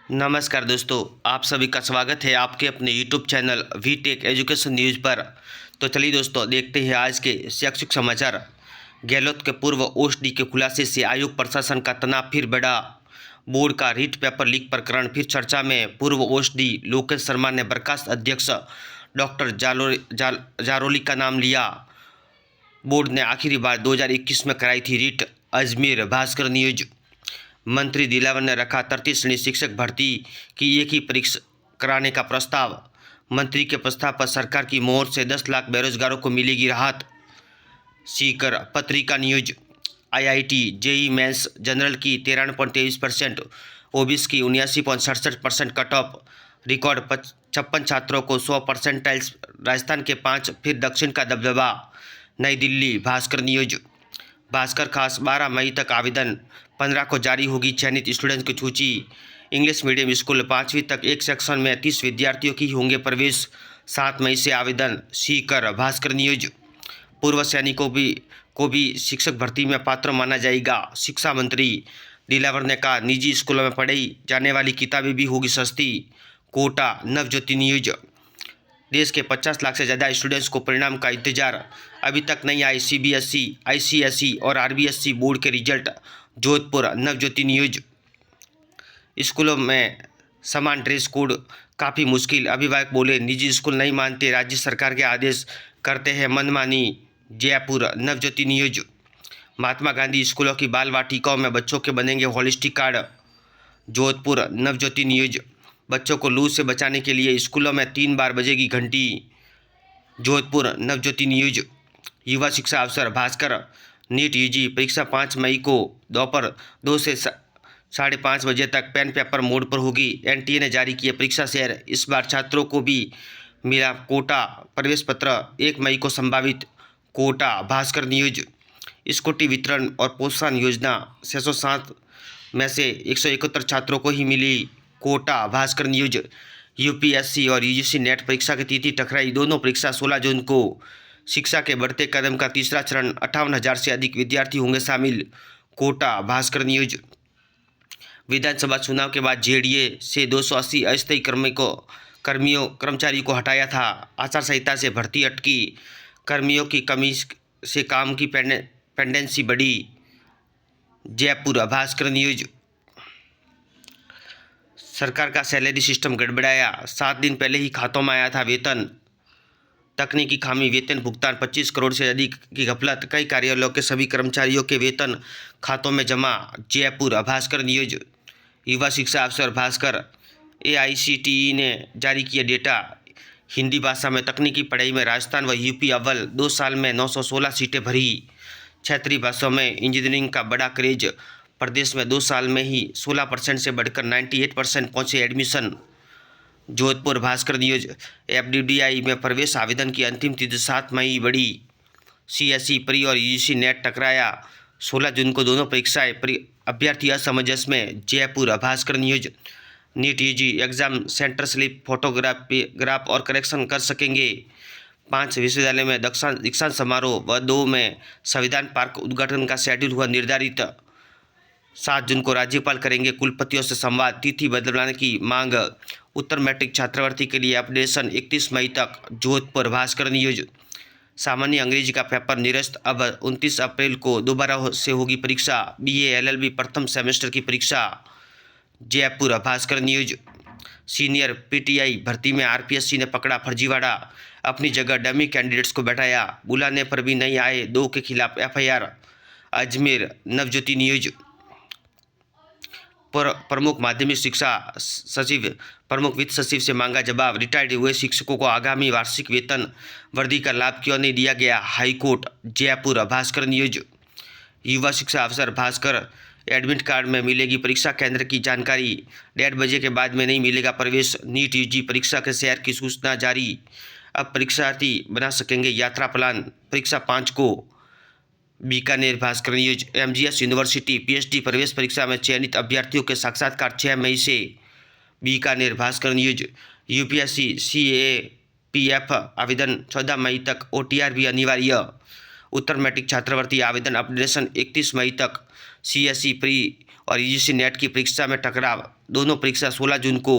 नमस्कार दोस्तों, आप सभी का स्वागत है आपके अपने YouTube channel we tech education news पर। तो चलिए दोस्तों, देखते हैं आज के शैक्षिक समाचार। गहलोत के पूर्व ओएसडी के खुलासे से आयोग प्रशासन का तनाव फिर बढ़ा। बोर्ड का रीट पेपर लीक प्रकरण फिर चर्चा में। पूर्व ओएसडी लोकेश शर्मा ने बर्खास्त अध्यक्ष डॉक्टर जारोली का नाम लिया। बोर्ड ने आखिरी बार 2021 में कराई थी रीट। अजमेर भास्कर न्यूज। मंत्री दिलावर ने रखा 33 श्रेणी शिक्षक भर्ती की एक ही परीक्षा कराने का प्रस्ताव। मंत्री के प्रस्ताव पर सरकार की मोहर से 10 लाख बेरोजगारों को मिलेगी राहत। Sikar Patrika news. IIT JEE mains general की 93.23%, ओबीसी की 79.67% कट ऑफ। रिकॉर्ड 56 छात्रों को 100 परसेंटाइल्स। राजस्थान के 5 फिर दक्षिण का दबदबा। नई दिल्ली भास्कर न्यूज। भास्कर खास 12 मई तक आवेदन, 15 को जारी होगी चयनित स्टूडेंट्स की सूची। इंग्लिश मीडियम स्कूल 5वीं तक एक सेक्शन में 30 विद्यार्थियों की होंगे प्रवेश, 7 मई से आवेदन। सीकर भास्कर न्यूज। पूर्व सैनिकों को भी शिक्षक भर्ती में पात्र माना जाएगा। शिक्षा मंत्री दिलावर ने कहा निजी स्कूलों में पढ़ाई जाने वाली किताबें भी होगी सस्ती। कोटा नवज्योति न्यूज। देश के 50 लाख से ज़्यादा स्टूडेंट्स को परिणाम का इंतजार, अभी तक नहीं आए सीबीएसई, आईसीएसई और आरबीएसई बोर्ड के रिजल्ट। जोधपुर नवज्योति न्यूज। स्कूलों में समान ड्रेस कोड काफ़ी मुश्किल, अभिभावक बोले निजी स्कूल नहीं मानते राज्य सरकार के आदेश, करते हैं मनमानी। जयपुर नवज्योति न्यूज। महात्मा गांधी स्कूलों की बाल वाटिकाओं में बच्चों के बनेंगे holistic card. Jodhpur Navjyoti news. बच्चों को लू से बचाने के लिए स्कूलों में 3 बार बजेगी घंटी। जोधपुर नवज्योति न्यूज। युवा शिक्षा अवसर भास्कर। नीट यूजी परीक्षा 5 मई को दोपहर 2 से 5:30 बजे तक पेन पेपर मोड पर होगी। एनटीए ने जारी किए परीक्षा शेयर, इस बार छात्रों को भी मिला कोटा प्रवेश पत्र, 1 मई को संभावित। कोटा भास्कर न्यूज। स्कूटी वितरण और प्रोत्साहन योजना 607 में से 171 छात्रों को ही मिली। कोटा भास्कर न्यूज। यूपीएससी और यूजीसी नेट परीक्षा की तिथि टकराई, दोनों परीक्षा 16 जून को। शिक्षा के बढ़ते कदम का तीसरा चरण, 58,000 से अधिक विद्यार्थी होंगे शामिल। कोटा भास्कर न्यूज। विधानसभा चुनाव के बाद जेडीए से 280 अस्थायी कर्मचारियों को हटाया था। आचार संहिता से भर्ती अटकी, कर्मियों की कमी से काम की पेंडेंसी बढ़ी। जयपुर भास्कर न्यूज। सरकार का सैलरी सिस्टम गड़बड़ाया, 7 दिन पहले ही खातों में आया था वेतन। तकनीकी खामी, वेतन भुगतान 25 करोड़ से अधिक की गफलत, कई कार्यालयों के सभी कर्मचारियों के वेतन खातों में जमा। जयपुर भास्कर न्यूज। युवा शिक्षा अवसर भास्कर। एआईसीटीई ने जारी किया डेटा, हिंदी भाषा में तकनीकी पढ़ाई में राजस्थान व यूपी अव्वल, 2 साल में 916 सीटें भरी। क्षेत्रीय भाषाओं में इंजीनियरिंग का बड़ा क्रेज, प्रदेश में 2 साल में ही 16% से बढ़कर 98% पहुंचे admission. Jodhpur Bhaskar news. FDDI में प्रवेश आवेदन की अंतिम तिथि 7 मई बढ़ी। सीएसई प्री और यूजीसी नेट टकराया, 16 जून को दोनों परीक्षाएं, अभ्यर्थी असमंजस में। Jaipur Bhaskar news. NEET UG exam centre slip photograph और करेक्शन कर सकेंगे। 5 विश्वविद्यालय में दीक्षांत समारोह व 2 में संविधान पार्क उद्घाटन का शेड्यूल हुआ निर्धारित। 7 जून को राज्यपाल करेंगे कुलपतियों से संवाद, तिथि बदलवाने की मांग। उत्तर मैट्रिक छात्रवृत्ति के लिए अपडेशन 31 मई तक। जोधपुर भास्कर न्यूज। सामान्य अंग्रेजी का पेपर निरस्त, अब 29 अप्रैल को दोबारा से होगी परीक्षा। बीए एलएलबी प्रथम सेमेस्टर की परीक्षा। Jaipur Bhaskar news. Senior PTI भर्ती में आरपीएससी ने पकड़ा फर्जीवाड़ा, अपनी जगह डमी कैंडिडेट्स को बैठाया, बुलाने पर भी नहीं आए, 2 के खिलाफ एफआईआर। अजमेर नवज्योति न्यूज। प्रमुख माध्यमिक शिक्षा सचिव, प्रमुख वित्त सचिव से मांगा जवाब, रिटायर्ड हुए शिक्षकों को आगामी वार्षिक वेतन वृद्धि का लाभ क्यों नहीं दिया गया, हाईकोर्ट। जयपुर भास्कर न्यूज। युवा शिक्षा अवसर भास्कर। एडमिट कार्ड में मिलेगी परीक्षा केंद्र की जानकारी, 1:30 बजे के बाद में नहीं मिलेगा प्रवेश। नीट यूजी परीक्षा के शेयर की सूचना जारी, अब परीक्षार्थी बना सकेंगे यात्रा प्लान, परीक्षा 5 को। Bikaner Bhaskar news. MGS university PhD प्रवेश परीक्षा में चयनित अभ्यर्थियों के साक्षात्कार 6 मई से। Bikaner Bhaskar news. UPSC CAPF आवेदन 14 मई तक, ओटीआर भी अनिवार्य। उत्तर मैट्रिक छात्रवृत्ति आवेदन अपडेशन 31 मई तक। CSE प्री और UGC नेट की परीक्षा में टकराव। दोनों परीक्षा 16 जून को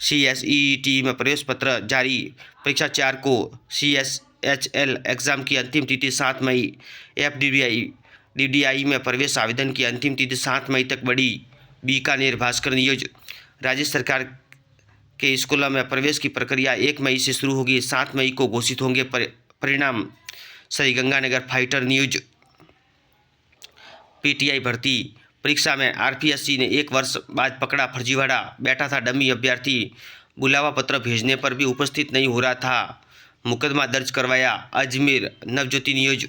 CSET में प्रवेश पत्र जारी। परीक्षा 4 को CSHL एग्ज़ाम की अंतिम तिथि 7 मई। FDDI में प्रवेश आवेदन की अंतिम तिथि 7 मई तक बढ़ी। बीकानेर भास्कर न्यूज। राज्य सरकार के स्कूलों में प्रवेश की प्रक्रिया 1 मई से शुरू होगी। 7 मई को घोषित होंगे परिणाम। Sriganganagar fighter news. PTI भर्ती परीक्षा में RPSC ने 1 वर्ष बाद पकड़ा फर्जीवाड़ा। बैठा था डमी अभ्यर्थी, बुलावा पत्र भेजने पर भी उपस्थित नहीं हो रहा था, मुकदमा दर्ज करवाया। अजमेर नवज्योति न्यूज।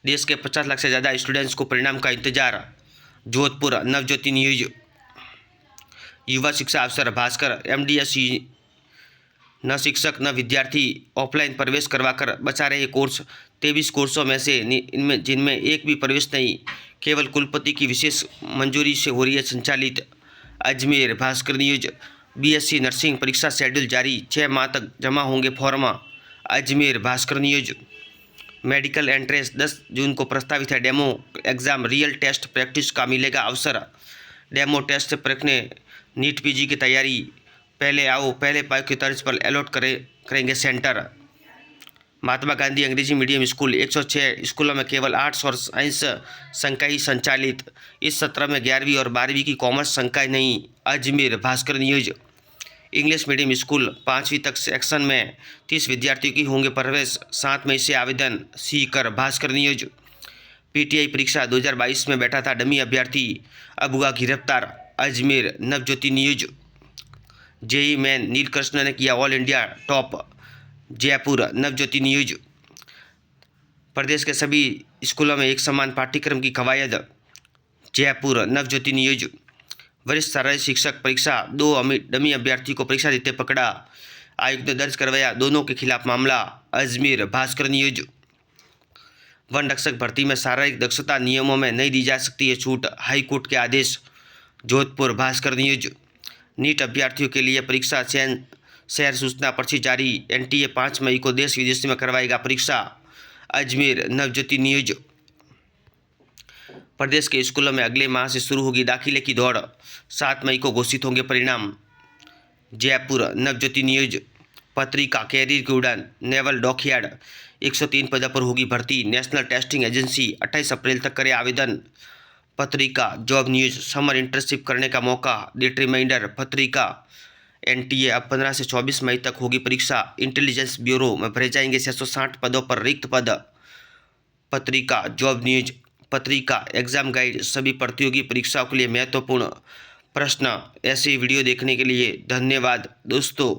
देश के 50 लाख से ज़्यादा स्टूडेंट्स को परिणाम का इंतजार। जोधपुर नवज्योति न्यूज। युवा शिक्षा अफसर भास्कर MDS न शिक्षक न विद्यार्थी ऑफलाइन प्रवेश करवाकर बचा रहे कोर्स। 23 कोर्सों में से इनमें जिनमें एक भी प्रवेश नहीं, केवल कुलपति की विशेष मंजूरी से हो रही है संचालित। Ajmer Bhaskar news. BSc nursing परीक्षा शेड्यूल जारी, 6 माह तक जमा होंगे form. Ajmer Bhaskar news. Medical entrance 10 जून को प्रस्तावित है demo exam, real test practice का मिलेगा अवसर। डेमो टेस्ट से परखने नीट PG की तैयारी। पहले आओ पहले पाओ की तर्ज पर अलॉट करेंगे सेंटर। महात्मा गांधी अंग्रेजी मीडियम स्कूल 106 स्कूलों में केवल आर्ट्स और साइंस संकाय संचालित। इस सत्र में 11वीं और 12वीं की कॉमर्स संकाय नहीं। Ajmer Bhaskar news. English medium school 5वीं तक सेक्शन में 30 विद्यार्थियों की होंगे प्रवेश। 7 मई से आवेदन। सीकर भास्कर न्यूज। PTI परीक्षा 2022 में बैठा था डमी अभ्यर्थी, अब हुआ गिरफ्तार। Ajmer Navjyoti news. JEE Main Neelkrishna ने किया all India top. Jaipur Navjyoti news. प्रदेश के सभी स्कूलों में एक समान पाठ्यक्रम की कवायद। जयपुर नवज्योति न्यूज। वरिष्ठ शारीरिक शिक्षक परीक्षा 2 डमी अभ्यर्थी को परीक्षा देते पकड़ा, आयुक्त ने दर्ज करवाया दोनों के खिलाफ मामला। अजमेर भास्कर न्यूज। वन रक्षक भर्ती में शारीरिक दक्षता नियमों में नहीं दी जा सकती है छूट, हाईकोर्ट के आदेश। जोधपुर भास्कर न्यूज। नीट अभ्यर्थियों के लिए परीक्षा चयन शहर सूचना पर्ची जारी। NTA 5 मई को देश विदेश में करवाएगा परीक्षा। अजमेर नवज्योति न्यूज। प्रदेश के स्कूलों में अगले माह से शुरू होगी दाखिले की दौड़, 7 मई को घोषित होंगे परिणाम। जयपुर नवज्योति न्यूज। पत्रिका कैरियर की उड़ान, नेवल डॉकयार्ड 103 पदों पर होगी भर्ती। नेशनल टेस्टिंग एजेंसी 28 अप्रैल तक करे आवेदन। पत्रिका जॉब न्यूज। समर इंटर्नशिप करने का मौका, डेट रिमाइंडर। पत्रिका NTA अब 15 से 24 मई तक होगी परीक्षा। इंटेलिजेंस ब्यूरो में भरे जाएंगे 660 पदों पर रिक्त पद। पत्रिका जॉब न्यूज। पत्रिका एग्जाम गाइड, सभी प्रतियोगी परीक्षाओं के लिए महत्वपूर्ण प्रश्न। ऐसे वीडियो देखने के लिए धन्यवाद दोस्तों।